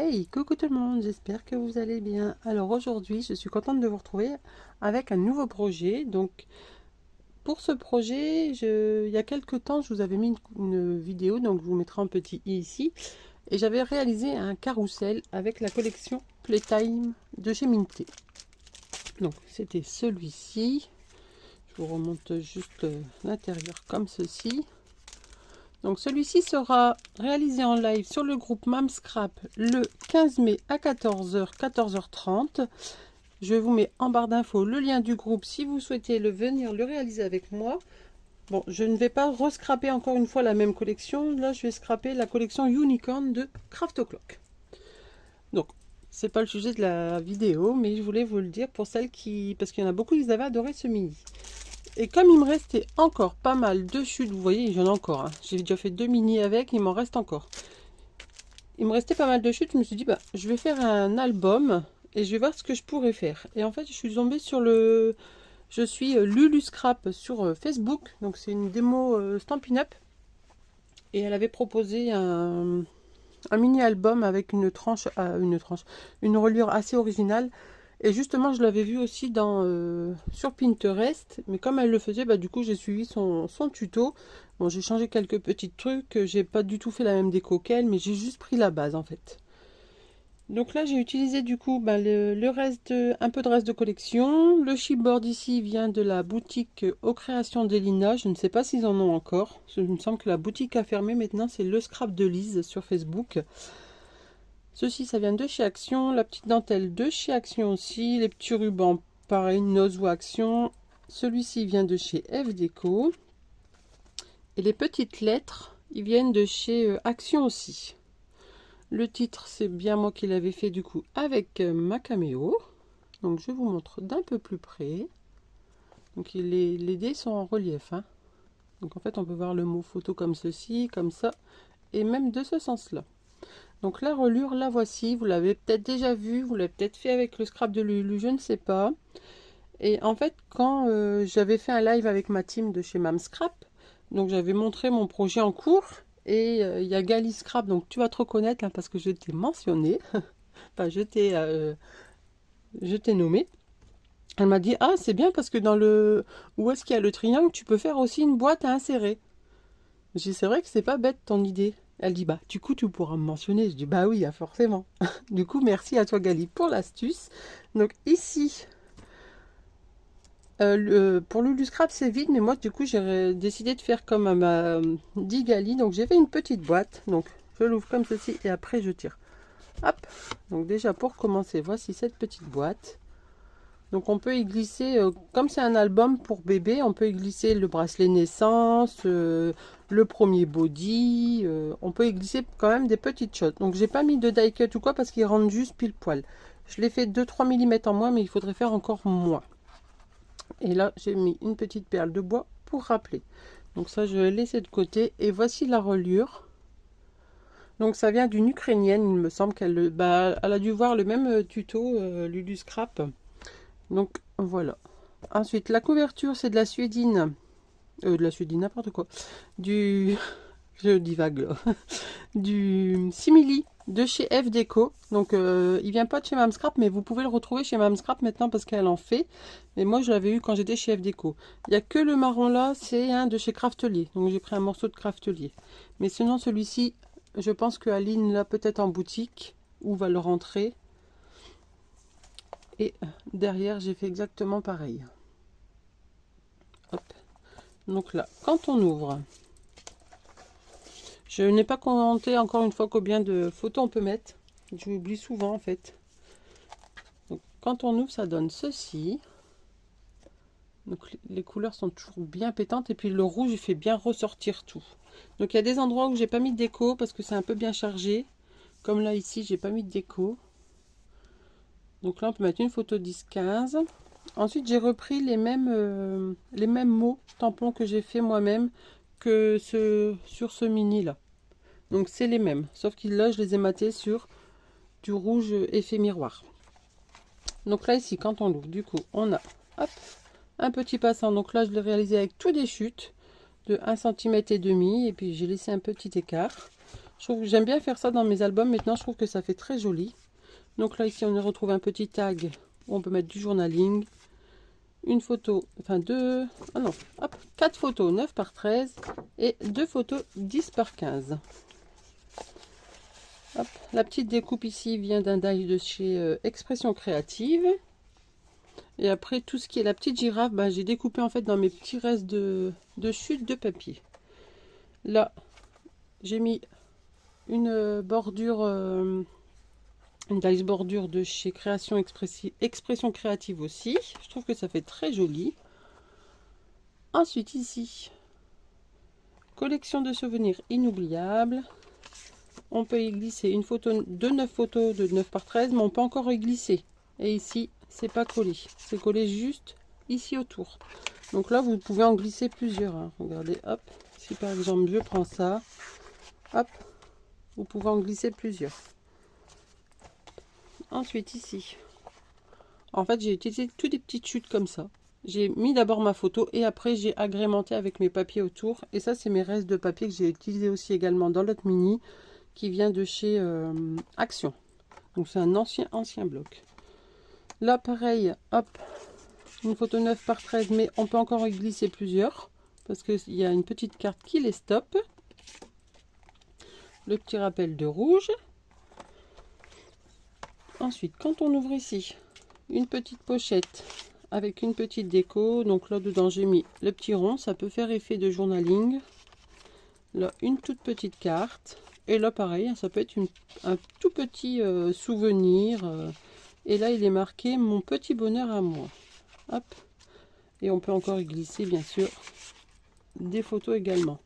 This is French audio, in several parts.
Hey, coucou tout le monde, j'espère que vous allez bien. Alors aujourd'hui, je suis contente de vous retrouver avec un nouveau projet. Donc pour ce projet, il y a quelques temps, je vous avais mis une vidéo, donc je vous mettrai un petit i ici. Et j'avais réalisé un carrousel avec la collection Playtime de chez Minté. Donc c'était celui-ci. Je vous remonte juste l'intérieur comme ceci. Donc celui-ci sera réalisé en live sur le groupe Mamscrap le 15 mai à 14h, 14h30. Je vous mets en barre d'infos le lien du groupe si vous souhaitez venir le réaliser avec moi. Bon, je ne vais pas rescraper encore une fois la même collection. Là, je vais scraper la collection Unicorn de Craft O'Clock. Donc, c'est pas le sujet de la vidéo, mais je voulais vous le dire pour celles qui... Parce qu'il y en a beaucoup qui avaient adoré ce mini. Et comme il me restait encore pas mal de chutes, vous voyez, j'en ai encore. Hein. J'ai déjà fait 2 mini avec, il m'en reste encore. Il me restait pas mal de chutes, je me suis dit, bah, je vais faire un album et je vais voir ce que je pourrais faire. Et en fait, je suis tombée sur le... Je suis Lulu Scrap sur Facebook, donc c'est une démo Stampin' Up. Et elle avait proposé un mini album avec une reliure assez originale. Et justement, je l'avais vu aussi sur Pinterest, mais comme elle le faisait, bah, du coup, j'ai suivi son tuto. Bon, j'ai changé quelques petits trucs, j'ai pas du tout fait la même déco qu'elle, mais j'ai juste pris la base en fait. Donc là, j'ai utilisé du coup bah, un peu de reste de collection. Le chipboard ici vient de la boutique Aux Créations d'Elina. Je ne sais pas s'ils en ont encore. Il me semble que la boutique a fermé maintenant. C'est le scrap de Lise sur Facebook. Ceci, ça vient de chez Action. La petite dentelle de chez Action aussi. Les petits rubans, pareil, Nozwo Action. Celui-ci vient de chez F Déco. Et les petites lettres, ils viennent de chez Action aussi. Le titre, c'est bien moi qui l'avais fait du coup avec ma caméo. Donc je vous montre d'un peu plus près. Donc les dés sont en relief. Hein. Donc en fait, on peut voir le mot photo comme ceci, comme ça, et même de ce sens-là. Donc la reliure, la voici. Vous l'avez peut-être déjà vue, vous l'avez peut-être fait avec le scrap de Lulu, je ne sais pas. Et en fait, quand j'avais fait un live avec ma team de chez Mamscrap, donc j'avais montré mon projet en cours. Et il y a Gali Scrap, donc tu vas te reconnaître là, parce que je t'ai mentionné. Enfin, je t'ai nommé. Elle m'a dit, ah c'est bien parce que dans le... Où est-ce qu'il y a le triangle, tu peux faire aussi une boîte à insérer. J'ai dit, c'est vrai que c'est pas bête ton idée. Elle dit, bah du coup tu pourras me mentionner. Je dis, bah oui, forcément. Du coup, merci à toi Gali pour l'astuce. Donc ici, pour Lulu Scrap c'est vide, mais moi du coup j'ai décidé de faire comme m'a dit Gali. Donc j'ai fait une petite boîte. Donc je l'ouvre comme ceci et après je tire. Hop. Donc déjà pour commencer, voici cette petite boîte. Donc on peut y glisser, comme c'est un album pour bébé, on peut y glisser le bracelet naissance, le premier body, on peut y glisser quand même des petites choses. Donc j'ai pas mis de die cut ou quoi parce qu'ils rentrent juste pile poil. Je l'ai fait 2-3 mm en moins, mais il faudrait faire encore moins. Et là j'ai mis une petite perle de bois pour rappeler. Donc ça je vais laisser de côté. Et voici la reliure. Donc ça vient d'une Ukrainienne, il me semble qu'elle elle a dû voir le même tuto Lulu Scrap. Donc voilà. Ensuite la couverture c'est de la suédine. N'importe quoi. Je divague là. Du simili de chez F Déco. Donc il vient pas de chez Mamscrap, mais vous pouvez le retrouver chez Mamscrap maintenant parce qu'elle en fait. Mais moi je l'avais eu quand j'étais chez F Déco. Il n'y a que le marron là, c'est un de chez Craftelier. Donc j'ai pris un morceau de Craftelier. Mais sinon celui-ci, je pense que Aline l'a peut-être en boutique ou va le rentrer. Et derrière, j'ai fait exactement pareil. Hop. Donc là, quand on ouvre, je n'ai pas compté encore une fois combien de photos on peut mettre. Je m'oublie souvent en fait. Donc, quand on ouvre, ça donne ceci. Donc les couleurs sont toujours bien pétantes et puis le rouge il fait bien ressortir tout. Donc il y a des endroits où j'ai pas mis de déco parce que c'est un peu bien chargé. Comme là ici, j'ai pas mis de déco. Donc là, on peut mettre une photo 10-15. Ensuite, j'ai repris les mêmes mots tampons que j'ai fait moi-même que sur ce mini-là. Donc, c'est les mêmes. Sauf que là, je les ai matés sur du rouge effet miroir. Donc là, ici, quand on l'ouvre, du coup, on a hop, un petit passant. Donc là, je l'ai réalisé avec tous des chutes de 1,5 cm. Et puis, j'ai laissé un petit écart. J'aime bien faire ça dans mes albums. Maintenant, je trouve que ça fait très joli. Donc là, ici, on retrouve un petit tag où on peut mettre du journaling. Une photo, enfin deux, ah non, hop, 4 photos 9 par 13 et 2 photos 10 par 15. Hop, la petite découpe ici vient d'un die de chez Expression Créative. Et après, tout ce qui est la petite girafe, bah, j'ai découpé en fait dans mes petits restes de chute de papier. Là, j'ai mis une bordure, une dice bordure de chez Expression Créative aussi. Je trouve que ça fait très joli. Ensuite ici, collection de souvenirs inoubliables. On peut y glisser une photo de 9 photos de 9 par 13, mais on peut encore y glisser. Et ici, c'est pas collé. C'est collé juste ici autour. Donc là, vous pouvez en glisser plusieurs. Hein. Regardez, hop. Si par exemple, je prends ça, hop, vous pouvez en glisser plusieurs. Ensuite, ici, en fait, j'ai utilisé toutes des petites chutes comme ça. J'ai mis d'abord ma photo et après, j'ai agrémenté avec mes papiers autour. Et ça, c'est mes restes de papier que j'ai utilisé aussi également dans l'autre mini qui vient de chez Action. Donc, c'est un ancien bloc. Là, pareil, hop, une photo 9 par 13, mais on peut encore y glisser plusieurs parce qu'il y a une petite carte qui les stoppe. Le petit rappel de rouge. Ensuite, quand on ouvre ici, une petite pochette avec une petite déco. Donc là, dedans, j'ai mis le petit rond. Ça peut faire effet de journaling. Là, une toute petite carte. Et là, pareil, ça peut être un tout petit souvenir. Et là, il est marqué « Mon petit bonheur à moi ». Hop. Et on peut encore y glisser, bien sûr, des photos également.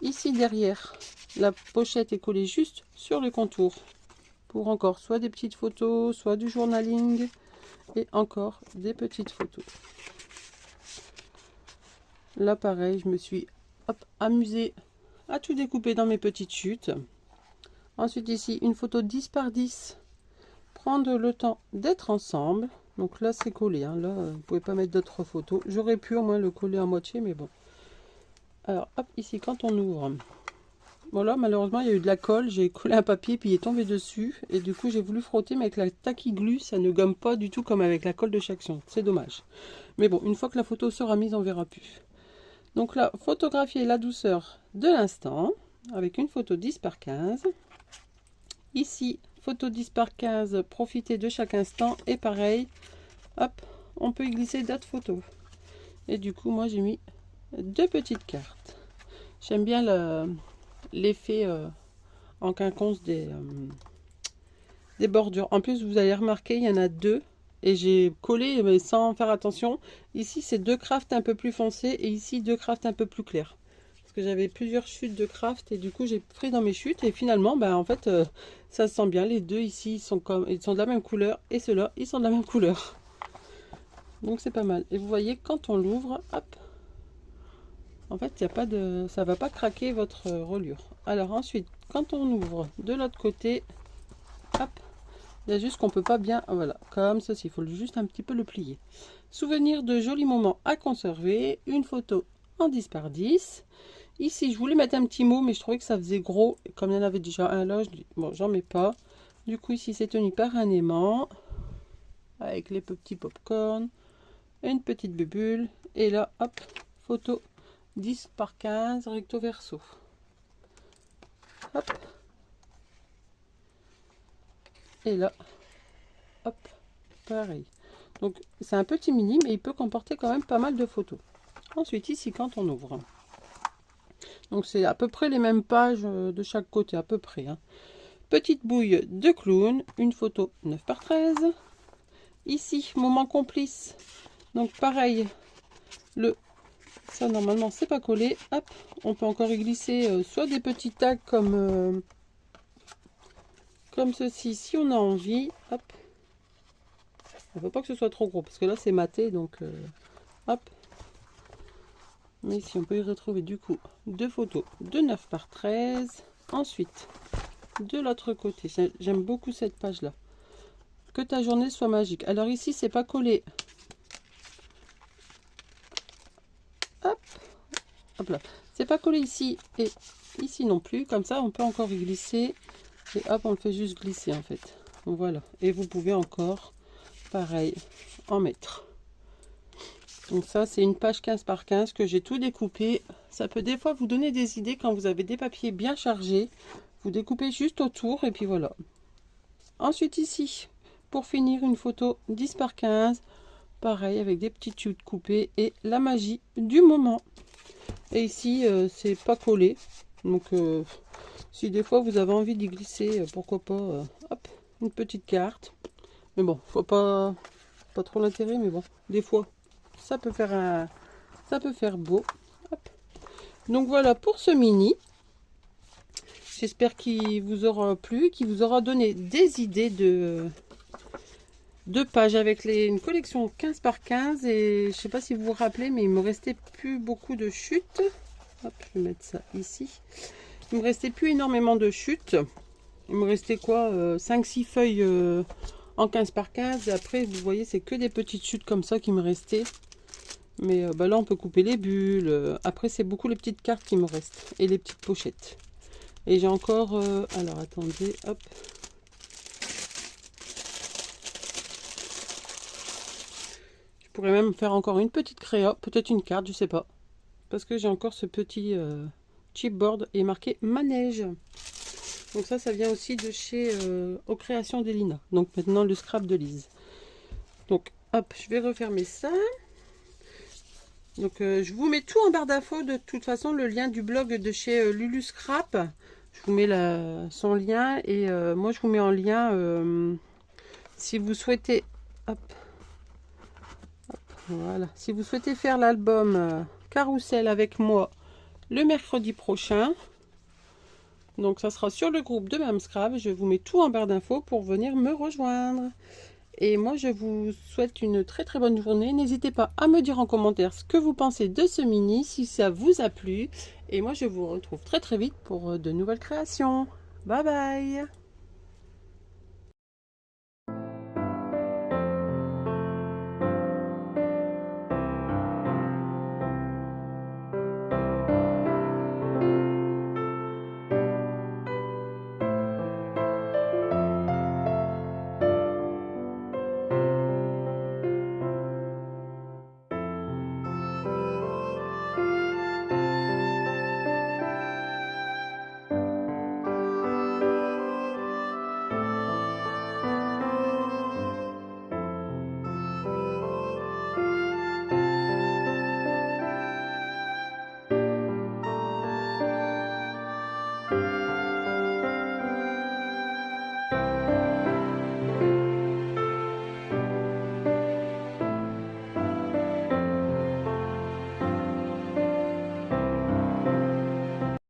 Ici, derrière, la pochette est collée juste sur le contour. Pour encore soit des petites photos, soit du journaling. Et encore des petites photos. Là, pareil, je me suis amusée à tout découper dans mes petites chutes. Ensuite, ici, une photo 10 par 10. Prendre le temps d'être ensemble. Donc là, c'est collé. Hein. Là, vous ne pouvez pas mettre d'autres photos. J'aurais pu au moins le coller à moitié, mais bon. Alors, hop, ici, quand on ouvre. Voilà, malheureusement, il y a eu de la colle. J'ai collé un papier, puis il est tombé dessus. Et du coup, j'ai voulu frotter, mais avec la tacky glue, ça ne gomme pas du tout comme avec la colle de chez Action. C'est dommage. Mais bon, une fois que la photo sera mise, on verra plus. Donc là, photographier la douceur de l'instant, avec une photo 10 par 15. Ici, photo 10 par 15, profiter de chaque instant. Et pareil, hop, on peut y glisser d'autres photos. Et du coup, moi, j'ai mis 2 petites cartes. J'aime bien l'effet en quinconce des bordures. En plus, vous allez remarquer, il y en a 2. Et j'ai collé, mais sans faire attention. Ici, c'est 2 crafts un peu plus foncés. Et ici, 2 crafts un peu plus clairs. Parce que j'avais plusieurs chutes de craft. Et du coup, j'ai pris dans mes chutes. Et finalement, ben, en fait, ça se sent bien. Les deux ici, ils sont de la même couleur. Et ceux-là, ils sont de la même couleur. Donc, c'est pas mal. Et vous voyez, quand on l'ouvre, hop. En fait, il y a pas de, ça va pas craquer votre reliure. Alors ensuite, quand on ouvre de l'autre côté, hop. Il y a juste qu'on peut pas bien, voilà, comme ceci, il faut juste un petit peu le plier. Souvenir de jolis moments à conserver, une photo en 10 par 10. Ici, je voulais mettre un petit mot, mais je trouvais que ça faisait gros. Et comme il y en avait déjà un là, je dis, bon, j'en mets pas. Du coup, ici, c'est tenu par un aimant, avec les petits popcorn, une petite bubule. Et là, hop, photo 10 par 15, recto verso. Hop. Et là, hop, pareil. Donc, c'est un petit mini, mais il peut comporter quand même pas mal de photos. Ensuite, ici, quand on ouvre. Donc, c'est à peu près les mêmes pages de chaque côté, à peu près. Hein. Petite bouille de clown, une photo 9 par 13. Ici, moment complice. Donc, pareil, ça, normalement, c'est pas collé. Hop, on peut encore y glisser soit des petits tags comme ceci, si on a envie. Hop. Il ne faut pas que ce soit trop gros, parce que là, c'est maté, donc hop. Mais ici, on peut y retrouver du coup 2 photos de 9 par 13. Ensuite, de l'autre côté, j'aime beaucoup cette page-là. Que ta journée soit magique. Alors ici, c'est pas collé. Hop. Hop là. C'est pas collé ici et ici non plus. Comme ça, on peut encore y glisser. Et hop, on le fait juste glisser en fait. Voilà. Et vous pouvez encore, pareil, en mettre. Donc ça, c'est une page 15 par 15 que j'ai tout découpé. Ça peut des fois vous donner des idées quand vous avez des papiers bien chargés. Vous découpez juste autour et puis voilà. Ensuite ici, pour finir, une photo 10 par 15. Pareil, avec des petites chutes coupées et la magie du moment. Et ici, c'est pas collé. Donc, si des fois vous avez envie d'y glisser, pourquoi pas, hop, une petite carte. Mais bon, faut pas trop l'intérêt, mais bon, des fois, ça peut faire beau. Hop. Donc voilà pour ce mini. J'espère qu'il vous aura plu, qu'il vous aura donné des idées de pages avec une collection 15 par 15. Et je sais pas si vous vous rappelez, mais il me restait plus beaucoup de chutes. Hop, je vais mettre ça ici. Il me restait plus énormément de chutes. Il me restait quoi, 5-6 feuilles en 15 par 15. Et après, vous voyez, c'est que des petites chutes comme ça qui me restaient. Mais bah là, on peut couper les bulles. Après, c'est beaucoup les petites cartes qui me restent. Et les petites pochettes. Et j'ai encore... alors, attendez, hop. Je pourrais même faire encore une petite créa. Peut-être une carte, je sais pas. Parce que j'ai encore ce petit chipboard et marqué manège. Donc ça vient aussi de chez Aux Créations d'Elina. Donc maintenant le scrap de Lise. Donc hop, je vais refermer ça. Donc je vous mets tout en barre d'infos. De toute façon, le lien du blog de chez Lulu Scrap. Je vous mets son lien. Et moi je vous mets en lien si vous souhaitez. Hop, voilà. Si vous souhaitez faire l'album Carrousel avec moi le mercredi prochain. Donc ça sera sur le groupe de Mme Scrap. Je vous mets tout en barre d'infos pour venir me rejoindre. Et moi je vous souhaite une très très bonne journée. N'hésitez pas à me dire en commentaire ce que vous pensez de ce mini, si ça vous a plu. Et moi je vous retrouve très très vite pour de nouvelles créations. Bye bye!